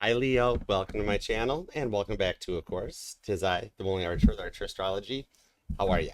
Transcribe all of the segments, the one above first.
Hi Leo, welcome to my channel and welcome back to, of course, tis I, the only archer with Archer Astrology. How are ya?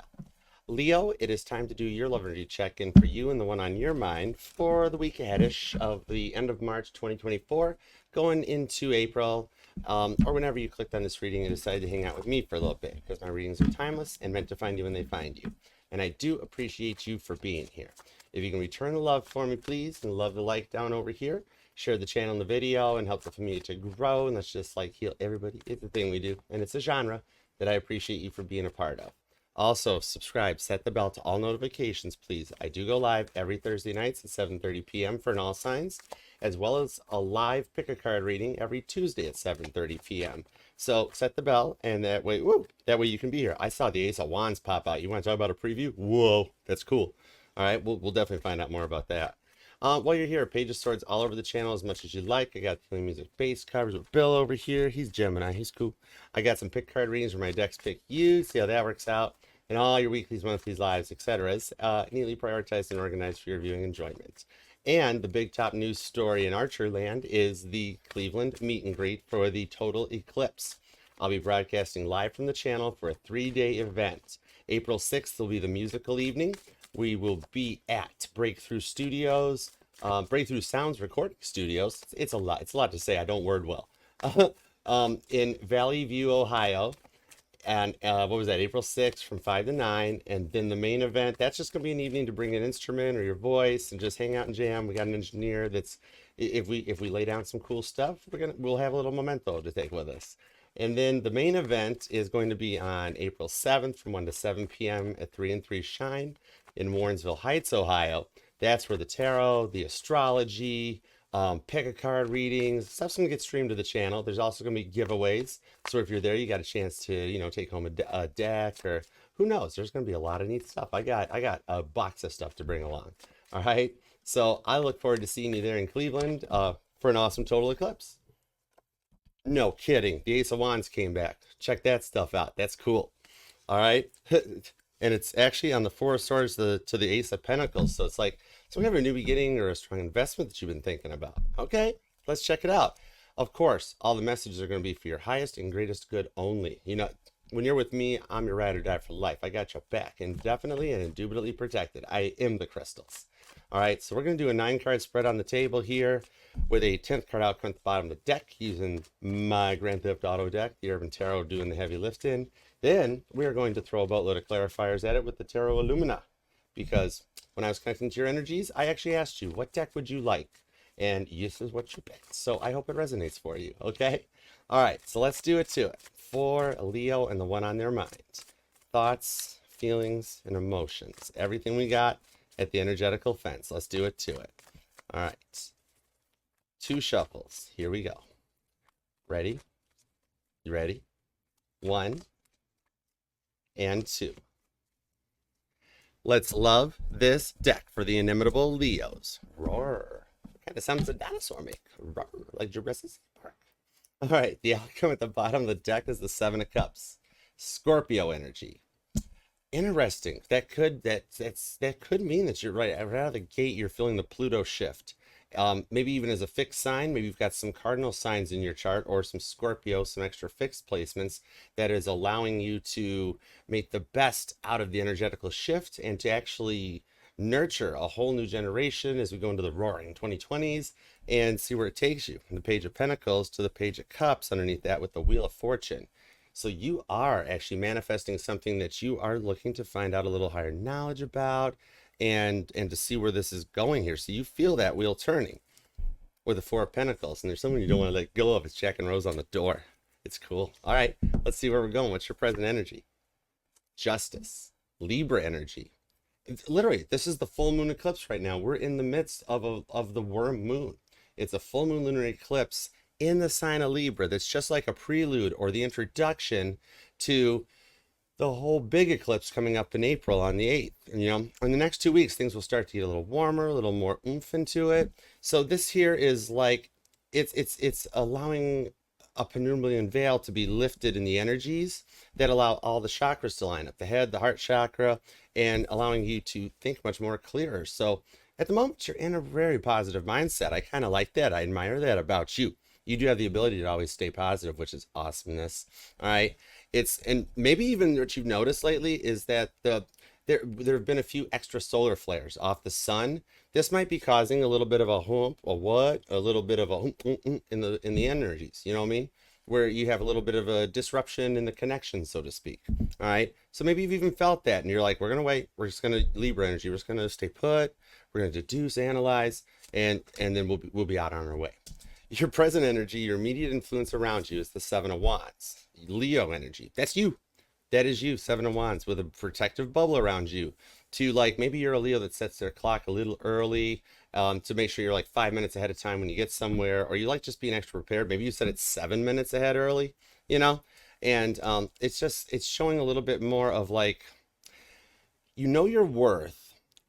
Leo, it is time to do your love energy check-in for you and the one on your mind for the week aheadish of the end of March 2024, going into April, or whenever you clicked on this reading and decided to hang out with me for a little bit, because my readings are timeless and meant to find you when they find you. And I do appreciate you for being here. If you can return the love for me, please, and love the like down over here. Share the channel and the video and help the community to grow. And let's just like heal everybody. It's the thing we do. And it's a genre that I appreciate you for being a part of. Also, subscribe, set the bell to all notifications, please. I do go live every Thursday nights at 7:30 p.m. for an all signs, as well as a live pick a card reading every Tuesday at 7:30 p.m. So set the bell, and that way, that way you can be here. I saw the Ace of Wands pop out. You want to talk about a preview? Whoa, that's cool. All right, we'll definitely find out more about that. While you're here, Page of Swords all over the channel as much as you like. I got Healing Music base covers with Bill over here. He's Gemini. He's cool. I got some pick card readings where my decks pick you. See how that works out. And all your weeklies, monthlies, lives, etc. Neatly prioritized and organized for your viewing enjoyment. And the big top news story in Archer land is the Cleveland meet and greet for the total eclipse. I'll be broadcasting live from the channel for a 3-day event. April 6th will be the musical evening. We will be at Breakthrough Studios, Breakthrough Sounds Recording Studios. It's a lot to say. I don't word well. In Valley View, Ohio. And what was that? April 6th from 5 to 9. And then the main event, that's just going to be an evening to bring an instrument or your voice and just hang out and jam. We got an engineer that's, if we lay down some cool stuff, we'll have a little memento to take with us. And then the main event is going to be on April 7th from 1 to 7 p.m. at 3 and 3 Shine in Warrensville Heights, Ohio. That's where the tarot, the astrology, pick a card readings, stuff's going to get streamed to the channel. There's also going to be giveaways. So if you're there, you got a chance to, take home a deck, or who knows, there's going to be a lot of neat stuff. I got a box of stuff to bring along. All right. So I look forward to seeing you there in Cleveland for an awesome total eclipse. No kidding. The Ace of Wands came back. Check that stuff out. That's cool. All right. And it's actually on the Four of Swords to the Ace of Pentacles. So it's like, so we have a new beginning or a strong investment that you've been thinking about. Okay, let's check it out. Of course, all the messages are going to be for your highest and greatest good only. When you're with me, I'm your ride or die for life. I got your back, indefinitely and indubitably protected. I am the crystals. All right, so we're going to do a 9-card spread on the table here with a 10th card outcome at the bottom of the deck using my Grand Theft Auto deck, the Urban Tarot doing the heavy lifting. Then we are going to throw a boatload of clarifiers at it with the Tarot Illumina, because when I was connecting to your energies, I actually asked you, what deck would you like? And this is what you picked. So I hope it resonates for you, okay? All right, so let's do it to it. For Leo and the one on their mind. Thoughts, feelings, and emotions. Everything we got at the energetical fence. Let's do it to it. All right. 2 shuffles. Here we go. Ready? You ready? 1 and 2. Let's love this deck for the inimitable Leos. Roar. Kind of sounds a dinosaur make. Roar, like Jurassic Park. All right, the outcome at the bottom of the deck is the 7 of Cups. Scorpio energy. Interesting. That could mean that you're right out of the gate. You're feeling the Pluto shift. Maybe even as a fixed sign, maybe you've got some cardinal signs in your chart or some Scorpio, some extra fixed placements that is allowing you to make the best out of the energetical shift and to actually nurture a whole new generation as we go into the roaring 2020s and see where it takes you. From the Page of Pentacles to the Page of Cups underneath that with the Wheel of Fortune. So you are actually manifesting something that you are looking to find out a little higher knowledge about, and to see where this is going here. So you feel that wheel turning with the 4 of Pentacles, and there's someone you don't want to let go of. It's Jack and Rose on the door. It's cool. All right, let's see where we're going. What's your present energy? Justice, Libra energy. Literally, this is the full moon eclipse right now. We're in the midst of the worm moon. It's a full moon lunar eclipse in the sign of Libra. That's just like a prelude or the introduction to the whole big eclipse coming up in April on the 8th. And, in the next 2 weeks, things will start to get a little warmer, a little more oomph into it. So this here is like, it's allowing a penumbral veil to be lifted in the energies that allow all the chakras to line up, the head, the heart chakra, and allowing you to think much more clearer. So at the moment, you're in a very positive mindset. I kind of like that. I admire that about you. You do have the ability to always stay positive, which is awesomeness. All right. And maybe even what you've noticed lately is that there have been a few extra solar flares off the sun. This might be causing a little bit of a hump, a little bit of a hump in the energies. You know what I mean? Where you have a little bit of a disruption in the connection, so to speak. All right. So maybe you've even felt that, and you're like, we're gonna wait. We're just gonna Libra energy. We're just gonna stay put. We're gonna deduce, analyze, and then we'll be out on our way. Your present energy, your immediate influence around you is the Seven of Wands. Leo energy. That's you. That is you, Seven of Wands, with a protective bubble around you. To like, maybe you're a Leo that sets their clock a little early, to make sure you're like 5 minutes ahead of time when you get somewhere, or you like just being extra prepared. Maybe you set it 7 minutes ahead early, you know? And it's showing a little bit more of like, you know your worth,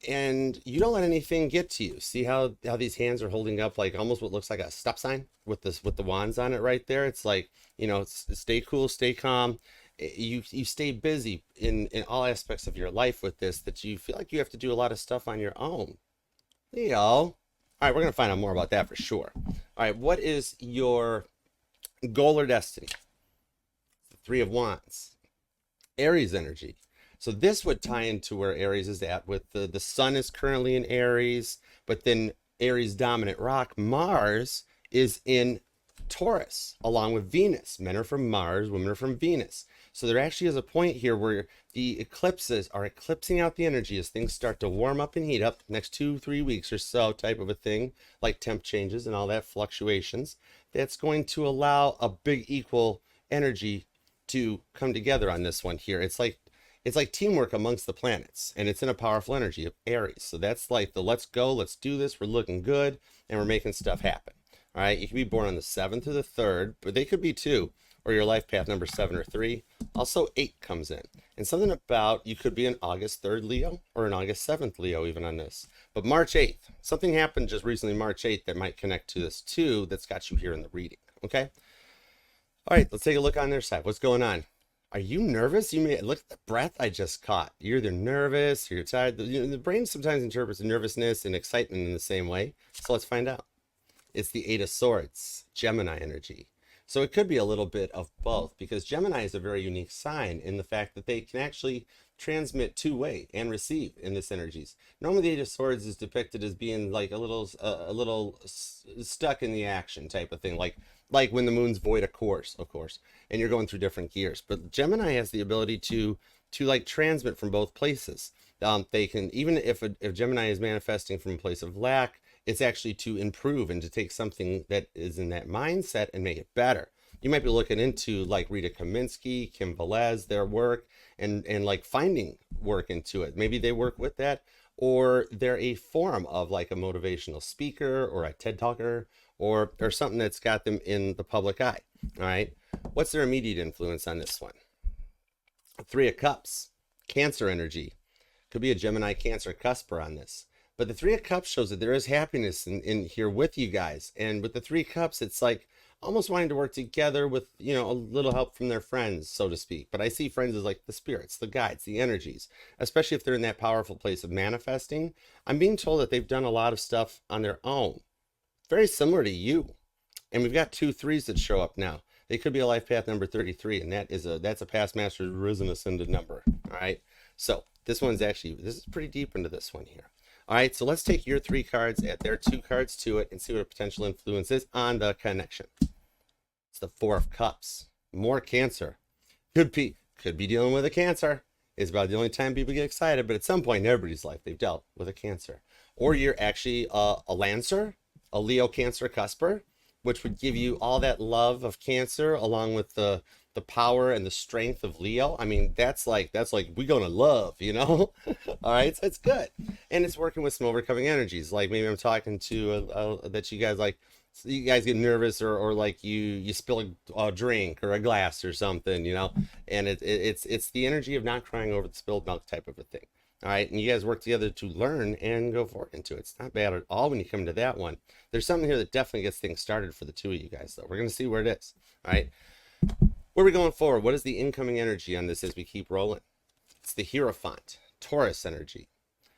and you don't let anything get to you. See how these hands are holding up like almost what looks like a stop sign with the wands on it right there. It's like, you know, stay cool, stay calm. You stay busy in all aspects of your life with this, that you feel like you have to do a lot of stuff on your own. Leo. All right, we're gonna find out more about that for sure. All right, what is your goal or destiny? The Three of Wands. Aries energy. So this would tie into where Aries is at with the sun is currently in Aries, but then Aries dominant rock Mars is in Taurus along with Venus. Men are from Mars, women are from Venus. So there actually is a point here where the eclipses are eclipsing out the energy as things start to warm up and heat up next 2-3 weeks or so, type of a thing, like temp changes and all that fluctuations. That's going to allow a big equal energy to come together on this one here. It's like teamwork amongst the planets, and it's in a powerful energy of Aries. So that's like the let's go, let's do this, we're looking good, and we're making stuff happen. All right, you can be born on the 7th or the 3rd, but they could be 2, or your life path number 7 or 3. Also 8 comes in. And something about, you could be an August 3rd Leo or an August 7th Leo even on this. But March 8th, something happened just recently March 8th that might connect to this too, that's got you here in the reading, okay? All right, let's take a look on their side. What's going on? Are you nervous? You may look at the breath I just caught. You're either nervous or you're tired. The brain sometimes interprets nervousness and excitement in the same way. So let's find out. It's the Eight of Swords, Gemini energy. So it could be a little bit of both, because Gemini is a very unique sign in the fact that they can actually transmit two-way and receive in this energies. Normally the Eight of Swords is depicted as being like a little stuck in the action type of thing, like when the moon's void, of course, and you're going through different gears. But Gemini has the ability to like transmit from both places. They can, even if Gemini is manifesting from a place of lack, it's actually to improve and to take something that is in that mindset and make it better. You might be looking into like Rita Kaminsky, Kim Velez, their work, and like finding work into it. Maybe they work with that, or they're a form of like a motivational speaker or a TED talker, or something that's got them in the public eye. All right. What's their immediate influence on this one? Three of Cups, Cancer energy. Could be a Gemini Cancer cusper on this. But the Three of Cups shows that there is happiness in here with you guys. And with the Three of Cups, it's like almost wanting to work together with, you know, a little help from their friends, so to speak. But I see friends as like the spirits, the guides, the energies, especially if they're in that powerful place of manifesting. I'm being told that they've done a lot of stuff on their own, very similar to you. And we've got 2 3s that show up now. They could be a life path number 33, and that's a past master's risen ascended number. All right. So this is pretty deep into this one here. All right, so let's take your 3 cards, add their 2 cards to it, and see what a potential influence is on the connection. It's the Four of Cups. More Cancer. Could be dealing with a Cancer. It's about the only time people get excited, but at some point in everybody's life, they've dealt with a Cancer. Or you're actually a Lancer, a Leo Cancer cusper, which would give you all that love of Cancer along with the power and the strength of Leo. I mean, that's like we gonna love, you know. All right, so it's good, and it's working with some overcoming energies. Like maybe I'm talking to that you guys get nervous, or like you spill a drink or a glass or something, you know, and it's the energy of not crying over the spilled milk type of a thing. All right, and you guys work together to learn and go forward into it. It's not bad at all when you come to that one. There's something here that definitely gets things started for the 2 of you guys, though. We're gonna see where it is. All right. Where are we going forward? What is the incoming energy on this as we keep rolling? It's the Hierophant, Taurus energy.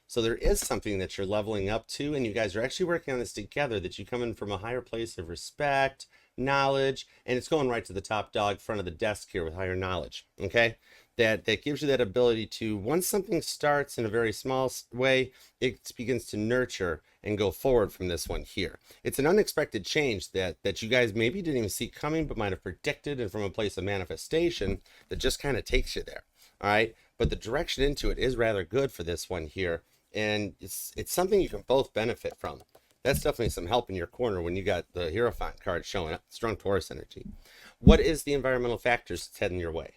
So there is something that you're leveling up to, and you guys are actually working on this together, that you come in from a higher place of respect, knowledge, and it's going right to the top dog front of the desk here with higher knowledge. Okay, that gives you that ability to, once something starts in a very small way, it begins to nurture and go forward from this one here. It's an unexpected change that you guys maybe didn't even see coming, but might have predicted, and from a place of manifestation that just kind of takes you there. All right, but the direction into it is rather good for this one here, and it's something you can both benefit from. That's definitely some help in your corner when you got the Hierophant card showing up. Strong Taurus energy. What is the environmental factors that's heading your way?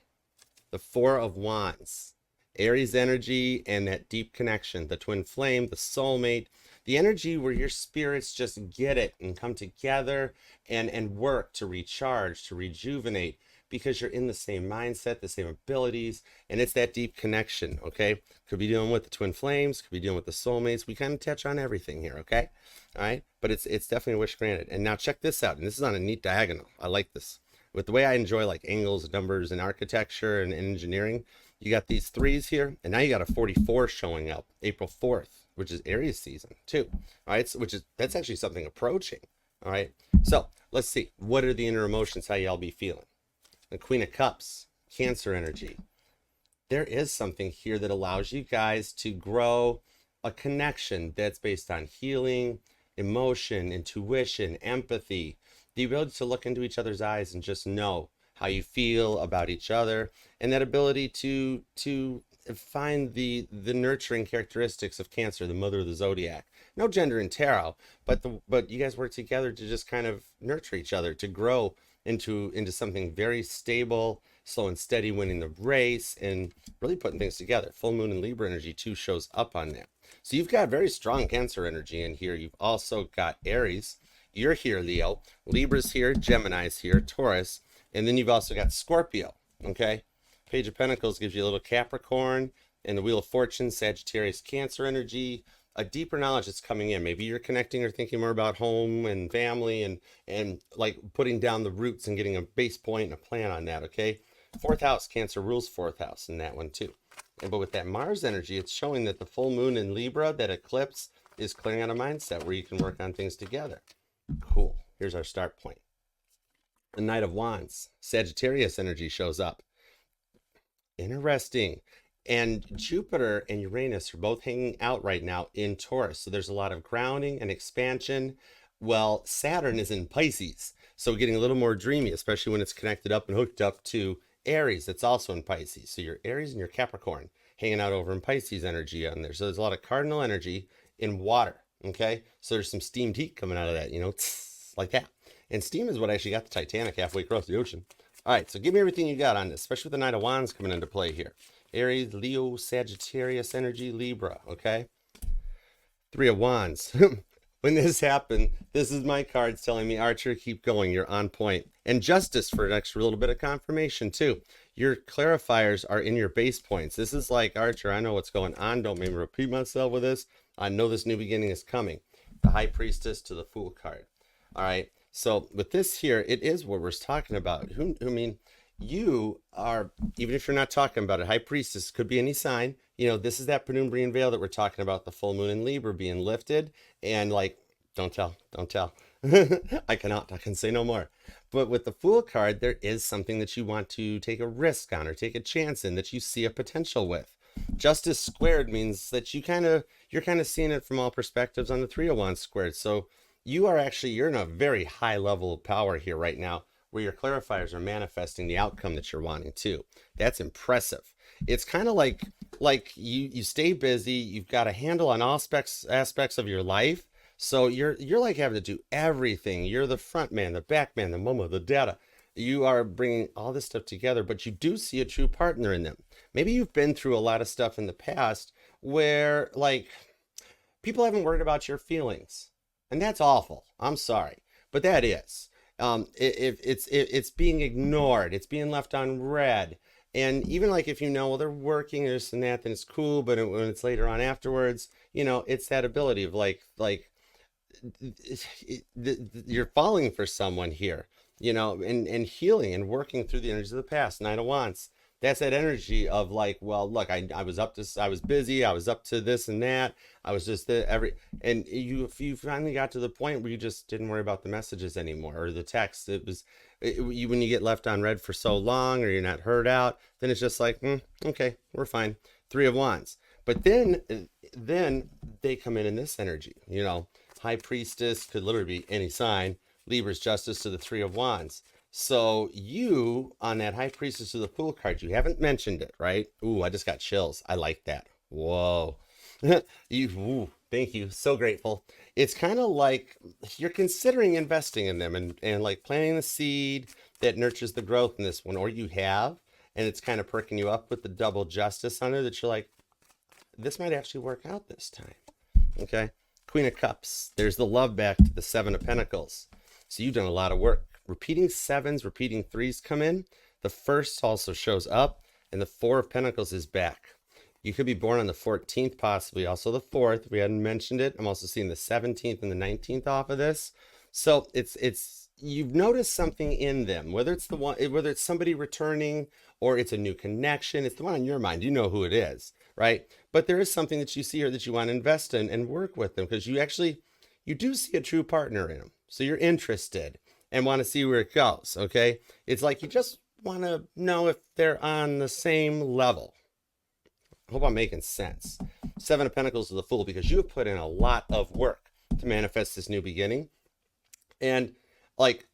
The Four of Wands, Aries energy, and that deep connection, the twin flame, the soulmate, the energy where your spirits just get it and come together and work to recharge, to rejuvenate, because you're in the same mindset, the same abilities, and it's that deep connection. Okay, could be dealing with the twin flames, could be dealing with the soulmates. We kind of touch on everything here. Okay, all right, but it's definitely a wish granted. And now check this out, and this is on a neat diagonal. I like this. With the way I enjoy like angles, numbers, and architecture and engineering, you got these threes here, and now you got a 44 showing up April 4th, which is Aries season too. All right, so, that's actually something approaching. All right, so let's see, what are the inner emotions, how y'all be feeling? The Queen of Cups, Cancer energy. There is something here that allows you guys to grow a connection that's based on healing, emotion, intuition, empathy, the ability to look into each other's eyes and just know how you feel about each other, and that ability to find the nurturing characteristics of Cancer, the mother of the zodiac. No gender in tarot, but you guys work together to just kind of nurture each other, to grow into something very stable, slow and steady, winning the race, and really putting things together. Full moon and Libra energy too shows up on that. So you've got very strong Cancer energy in here. You've also got Aries. You're here, Leo. Libra's here, Gemini's here, Taurus, and then you've also got Scorpio. Okay, Page of Pentacles gives you a little Capricorn, and the Wheel of Fortune, Sagittarius, Cancer energy. A deeper knowledge that's coming in. Maybe you're connecting or thinking more about home and family, and like putting down the roots and getting a base point and a plan on that. Okay, fourth house, Cancer rules fourth house in that one too. But with that Mars energy, it's showing that the full moon in Libra, that eclipse, is clearing out a mindset where you can work on things together. Cool. Here's our start point. The Knight of Wands, Sagittarius energy shows up. Interesting. And Jupiter and Uranus are both hanging out right now in Taurus. So there's a lot of grounding and expansion. Well, Saturn is in Pisces. So getting a little more dreamy, especially when it's connected up and hooked up to Aries, that's also in Pisces. So your Aries and your Capricorn hanging out over in Pisces energy on there. So there's a lot of cardinal energy in water. Okay, so there's some steamed heat coming out of that, you know, like that. And steam is what actually got the Titanic halfway across the ocean. All right, so give me everything you got on this, especially with the Knight of Wands coming into play here. Aries, Leo, Sagittarius energy, Libra. Okay, Three of Wands. When this happened, this is my cards telling me, Archer, keep going. You're on point. And Justice for an extra little bit of confirmation too. Your clarifiers are in your base points. This is like, Archer, I know what's going on. Don't make me repeat myself with this. I know this new beginning is coming. The High Priestess to the Fool card. All right. So with this here, it is what we're talking about. I mean, you are, even if you're not talking about it, High Priestess could be any sign. You know, this is that Penumbrian veil that we're talking about, the full moon in Libra being lifted. And like, don't tell. I can say no more. But with the Fool card, there is something that you want to take a risk on or take a chance in, that you see a potential with. Justice squared means that you're kind of seeing it from all perspectives on the Three of Wands squared. So you're in a very high level of power here right now, where your clarifiers are manifesting the outcome that you're wanting to. That's impressive. It's kind of like you stay busy, you've got a handle on all aspects of your life. So you're like having to do everything. You're the front man, the back man, the mama, the data. You are bringing all this stuff together, but you do see a true partner in them. Maybe you've been through a lot of stuff in the past where like people haven't worried about your feelings, and that's awful. I'm sorry, but that is. It's being ignored. It's being left on red. And even like if you know, well, they're working this and that, then it's cool. But when it's later on afterwards, you know, it's that ability of you're falling for someone here, you know, and healing and working through the energies of the past. Nine of Wands. That's that energy of like, well, look, I was up to, I was busy, I was up to this and that. I was just and if you finally got to the point where you just didn't worry about the messages anymore or the text, when you get left on red for so long or you're not heard out, then it's just like, okay, we're fine. Three of Wands. But then they come in this energy, High Priestess could literally be any sign. Libra's Justice to the Three of Wands. So you, on that High Priestess of the Fool card, you haven't mentioned it, right? Ooh, I just got chills. I like that. Whoa. Thank you. So grateful. It's kind of like you're considering investing in them and like planting the seed that nurtures the growth in this one, or you have, and it's kind of perking you up with the double justice on it that you're like, this might actually work out this time. Okay. Queen of Cups. There's the love back to the Seven of Pentacles. So you've done a lot of work. Repeating sevens, repeating threes come in. The first also shows up, and the Four of Pentacles is back. You could be born on the 14th, possibly also the 4th. We hadn't mentioned it. I'm also seeing the 17th and the 19th off of this. So it's you've noticed something in them, whether it's whether it's somebody returning or it's a new connection. It's the one on your mind. You know who it is, right? But there is something that you see here that you want to invest in and work with them because you do see a true partner in them. So you're interested and want to see where it goes, okay? It's like you just want to know if they're on the same level. I hope I'm making sense. Seven of Pentacles is the Fool because you have put in a lot of work to manifest this new beginning. And like,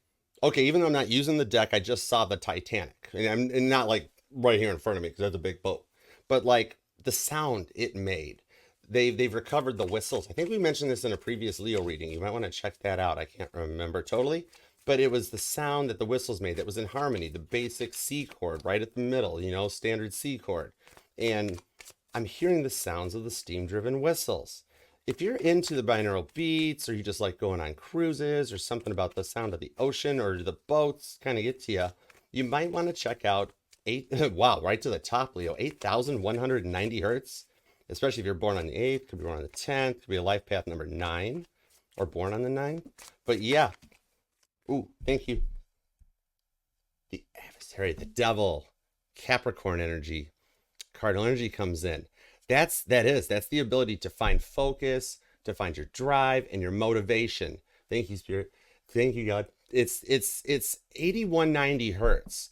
okay, even though I'm not using the deck, I just saw the Titanic. And not like right here in front of me because that's a big boat. But like the sound it made. They've recovered the whistles. I think we mentioned this in a previous Leo reading. You might want to check that out. I can't remember totally. But it was the sound that the whistles made that was in harmony. The basic C chord right at the middle, standard C chord. And I'm hearing the sounds of the steam-driven whistles. If you're into the binaural beats or you just like going on cruises or something about the sound of the ocean or the boats kind of get to you, you might want to check out wow, right to the top, Leo, 8,190 hertz. Especially if you're born on the 8th, could be born on the 10th, could be a life path number 9 or born on the 9. But yeah. Ooh, thank you. The adversary, the devil, Capricorn energy, cardinal energy comes in. That's the ability to find focus, to find your drive and your motivation. Thank you, Spirit. Thank you, God. It's 8190 hertz.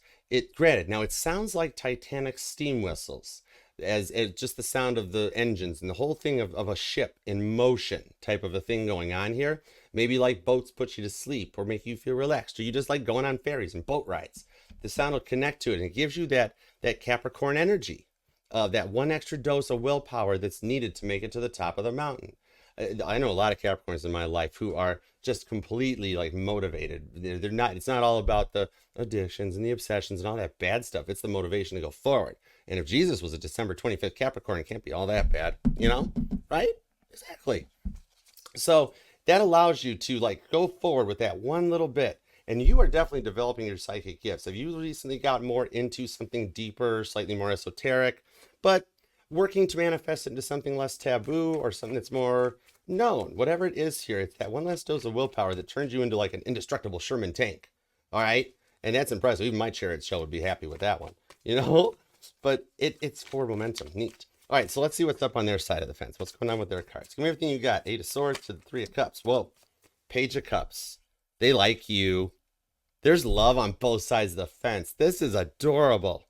Granted, now it sounds like Titanic steam whistles. As just the sound of the engines and the whole thing of a ship in motion type of a thing going on here. Maybe like boats put you to sleep or make you feel relaxed, or you just like going on ferries and boat rides. The sound will connect to it and it gives you that Capricorn energy, that one extra dose of willpower that's needed to make it to the top of the mountain. I know a lot of Capricorns in my life who are just completely like motivated. They're not, it's not all about the addictions and the obsessions and all that bad stuff. It's the motivation to go forward. And if Jesus was a December 25th Capricorn, it can't be all that bad, right? Exactly. So that allows you to like go forward with that one little bit. And you are definitely developing your psychic gifts. Have you recently got more into something deeper, slightly more esoteric, but working to manifest it into something less taboo or something that's more known? Whatever it is here, it's that one less dose of willpower that turns you into like an indestructible Sherman tank. All right? And that's impressive. Even my chariot shell would be happy with that one, But it's forward momentum. Neat. All right, so let's see what's up on their side of the fence. What's going on with their cards? Give me everything you got. 8 of Swords to the 3 of Cups. Whoa. Page of Cups. They like you. There's love on both sides of the fence. This is adorable.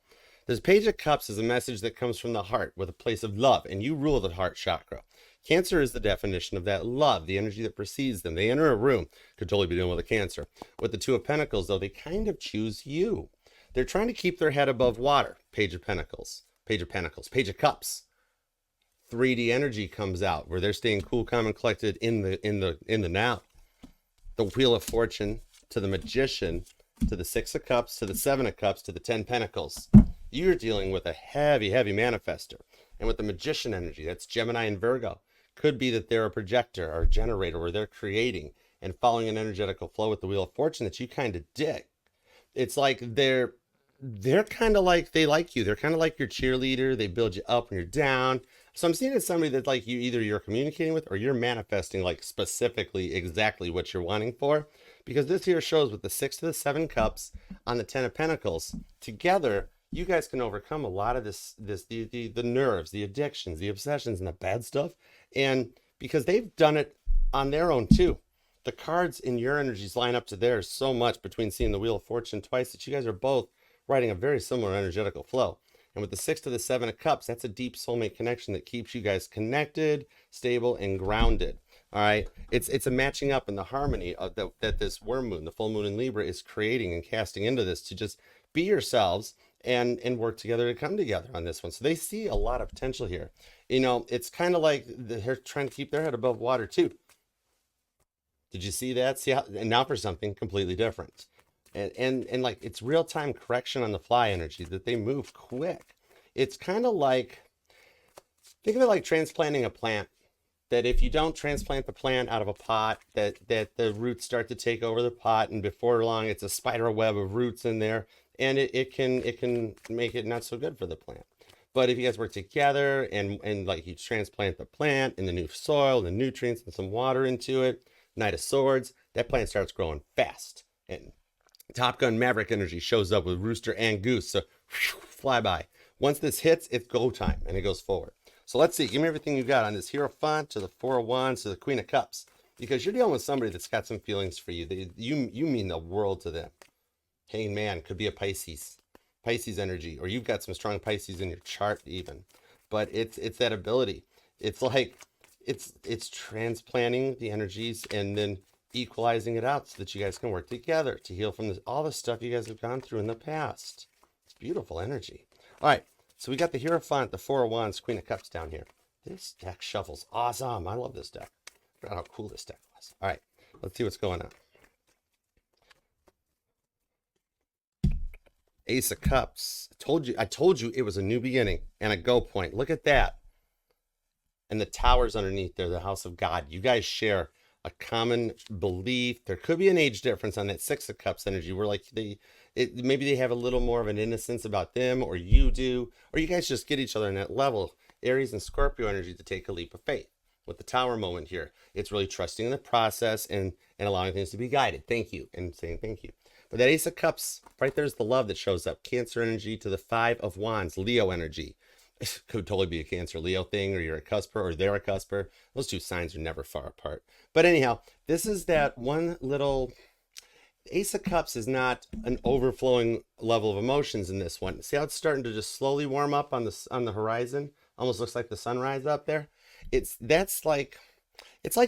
This Page of Cups is a message that comes from the heart with a place of love, and you rule the heart chakra. Cancer is the definition of that love, the energy that precedes them. They enter a room, could totally be dealing with a Cancer. With the Two of Pentacles, though, they kind of choose you. They're trying to keep their head above water. Page of Pentacles, Page of Pentacles, Page of Cups. 3D energy comes out where they're staying cool, calm, and collected in the now. The Wheel of Fortune to the Magician, to the 6 of Cups, to the 7 of Cups, to the 10 Pentacles. You're dealing with a heavy, heavy manifester. And with the Magician energy, that's Gemini and Virgo. Could be that they're a projector or a generator where they're creating and following an energetical flow with the Wheel of Fortune that you kind of dig. It's like they're kind of like, they like you. They're kind of like your cheerleader. They build you up when you're down. So I'm seeing it's somebody that like you're communicating with or you're manifesting like specifically exactly what you're wanting for. Because this here shows with the 6 to the 7 Cups on the 10 of Pentacles, together you guys can overcome a lot of the nerves, the addictions, the obsessions, and the bad stuff. And because they've done it on their own too. The cards in your energies line up to theirs so much between seeing the Wheel of Fortune twice that you guys are both writing a very similar energetical flow. And with the 6 to the 7 of Cups, that's a deep soulmate connection that keeps you guys connected, stable, and grounded. All right, it's a matching up in the harmony of that this worm moon, the full moon in Libra, is creating and casting into this to just be yourselves and work together to come together on this one. So they see a lot of potential here. You know, it's kind of like they're trying to keep their head above water too. Did you see that? See how, and now for something completely different. And like it's real-time correction on the fly energy that they move quick. It's kind of like, think of it like transplanting a plant. That if you don't transplant the plant out of a pot, that the roots start to take over the pot, and before long it's a spider web of roots in there, and it can make it not so good for the plant. But if you guys work together and like you transplant the plant in the new soil, the nutrients, and some water into it, Knight of Swords, that plant starts growing fast. And Top Gun Maverick energy shows up with Rooster and Goose. So fly by. Once this hits, it's go time and it goes forward. So let's see. Give me everything you got on this Hierophant to the Four of Wands to the Queen of Cups. Because you're dealing with somebody that's got some feelings for you. You mean the world to them. Hanged Man could be a Pisces. Pisces energy. Or you've got some strong Pisces in your chart even. But it's that ability. It's like it's transplanting the energies and then equalizing it out so that you guys can work together to heal from all the stuff you guys have gone through in the past. It's beautiful energy. All right, so we got the Hierophant, the Four of Wands, Queen of Cups down here. This deck shuffles awesome. I love this deck. I forgot how cool this deck was. All right, let's see what's going on. Ace of Cups. I told you it was a new beginning and a go point. Look at that. And the towers underneath there, the House of God. You guys share a common belief. There could be an age difference on that Six of Cups energy where like maybe they have a little more of an innocence about them, or you do, or you guys just get each other on that level. Aries and Scorpio energy to take a leap of faith. With the Tower moment here, it's really trusting in the process and allowing things to be guided. Thank you, and saying thank you. But that Ace of Cups, right there's the love that shows up. Cancer energy to the Five of Wands, Leo energy. It could totally be a Cancer Leo thing, or you're a cusper, or they're a cusper. Those two signs are never far apart. But anyhow, this is that one little Ace of Cups is not an overflowing level of emotions in this one. See how it's starting to just slowly warm up on the horizon? Almost looks like the sunrise up there. It's like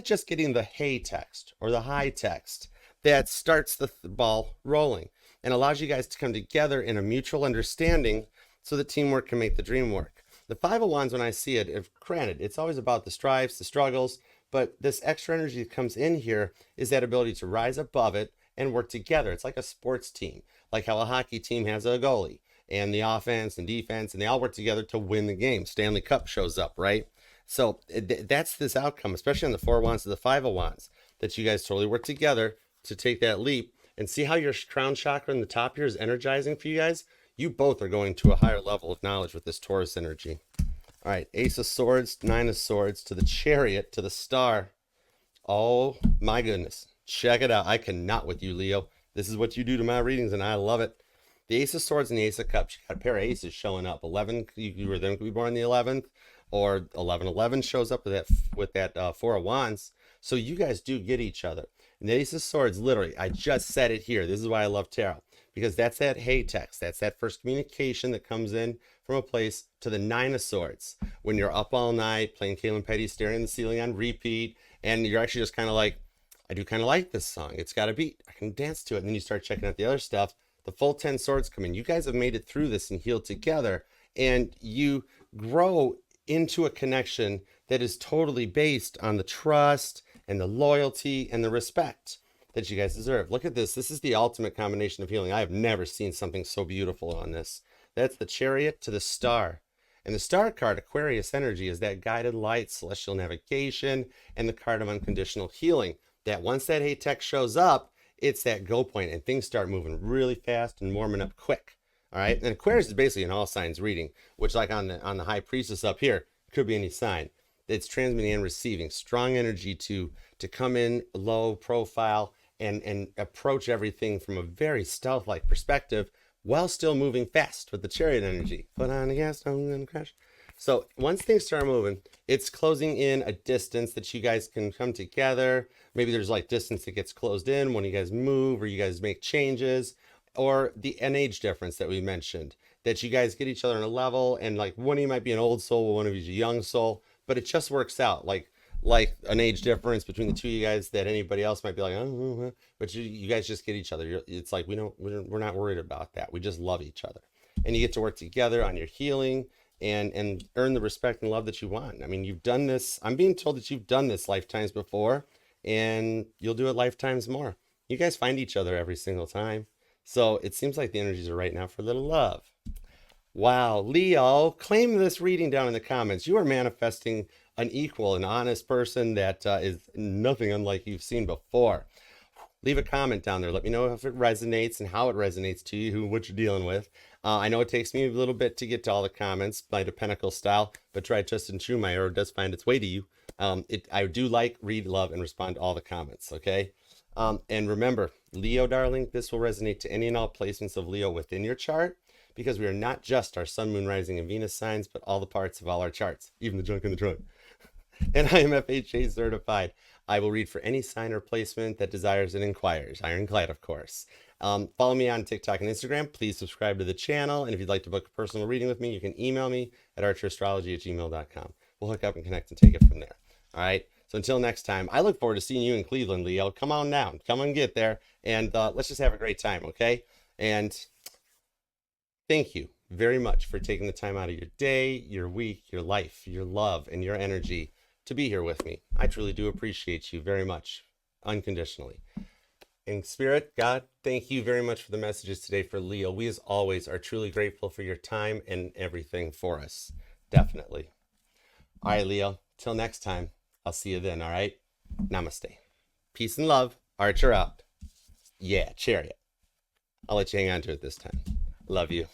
just getting the hey text or the hi text that starts the ball rolling and allows you guys to come together in a mutual understanding so that teamwork can make the dream work. The Five of Wands, when I see it, if granted, it's always about the strives, the struggles, but this extra energy that comes in here is that ability to rise above it and work together. It's like a sports team, like how a hockey team has a goalie and the offense and defense, and they all work together to win the game. Stanley Cup shows up, right? So that's this outcome, especially on the Four of Wands to the Five of Wands, that you guys totally work together to take that leap and see how your crown chakra in the top here is energizing for you guys. You both are going to a higher level of knowledge with this Taurus energy. All right, Ace of Swords, Nine of Swords to the Chariot, to the Star. Oh my goodness. Check it out. I cannot with you, Leo. This is what you do to my readings, and I love it. The Ace of Swords and the Ace of Cups. You got a pair of aces showing up. 11, you were then could be born the 11th, or 1111 shows up with that Four of Wands. So you guys do get each other. And the Ace of Swords, literally, I just said it here. This is why I love tarot. Because that's that hey text. That's that first communication that comes in from a place to the Nine of Swords. When you're up all night playing Kaylin Petty, staring at the ceiling on repeat, and you're actually just kind of like, I do kind of like this song. It's got a beat. I can dance to it. And then you start checking out the other stuff. The full 10 swords come in. You guys have made it through this and healed together. And you grow into a connection that is totally based on the trust and the loyalty and the respect that you guys deserve. Look at this. This is the ultimate combination of healing. I have never seen something so beautiful on this. That's the Chariot to the Star. And the Star card, Aquarius energy, is that guided light, celestial navigation, and the card of unconditional healing. That once that hey text shows up, it's that go point and things start moving really fast and warming up quick. All right. And Aquarius is basically an all signs reading, which like on the High Priestess up here, could be any sign. It's transmitting and receiving strong energy to come in low profile and approach everything from a very stealth-like perspective, while still moving fast with the chariot energy. Put on the gas, I'm gonna crash. So once things start moving, it's closing in a distance that you guys can come together. Maybe there's like distance that gets closed in when you guys move or you guys make changes, or an age difference that we mentioned, that you guys get each other on a level, and like one of you might be an old soul, one of you's a young soul, but it just works out like an age difference between the two of you guys that anybody else might be like, oh, but you guys just get each other. It's like we're not worried about that. We just love each other, and you get to work together on your healing and earn the respect and love that you want. I mean, you've done this. I'm being told that you've done this lifetimes before, and you'll do it lifetimes more. You guys find each other every single time. So it seems like the energies are right now for a little love. Wow, Leo, claim this reading down in the comments. You are manifesting an equal and honest person that is nothing unlike you've seen before. Leave a comment down there. Let me know if it resonates and how it resonates to you, what you're dealing with. I know it takes me a little bit to get to all the comments, Knight of Pentacles style, but try just and true, my arrow does find its way to you. I do read, love, and respond to all the comments, okay? And remember, Leo, darling, this will resonate to any and all placements of Leo within your chart, because we are not just our sun, moon, rising, and Venus signs, but all the parts of all our charts, even the junk in the trunk. And I am FHA certified. I will read for any sign or placement that desires and inquires. Ironclad, of course. Follow me on TikTok and Instagram. Please subscribe to the channel. And if you'd like to book a personal reading with me, you can email me at archerastrology@gmail.com. We'll hook up and connect and take it from there. All right. So until next time, I look forward to seeing you in Cleveland, Leo. Come on down. Come and get there. And let's just have a great time, okay? And thank you very much for taking the time out of your day, your week, your life, your love, and your energy to be here with me. I truly do appreciate you very much, unconditionally. In spirit, God, thank you very much for the messages today for Leo. We, as always, are truly grateful for your time and everything for us. Definitely. All right, Leo, till next time, I'll see you then, all right? Namaste. Peace and love. Archer out. Yeah, chariot. I'll let you hang on to it this time. Love you.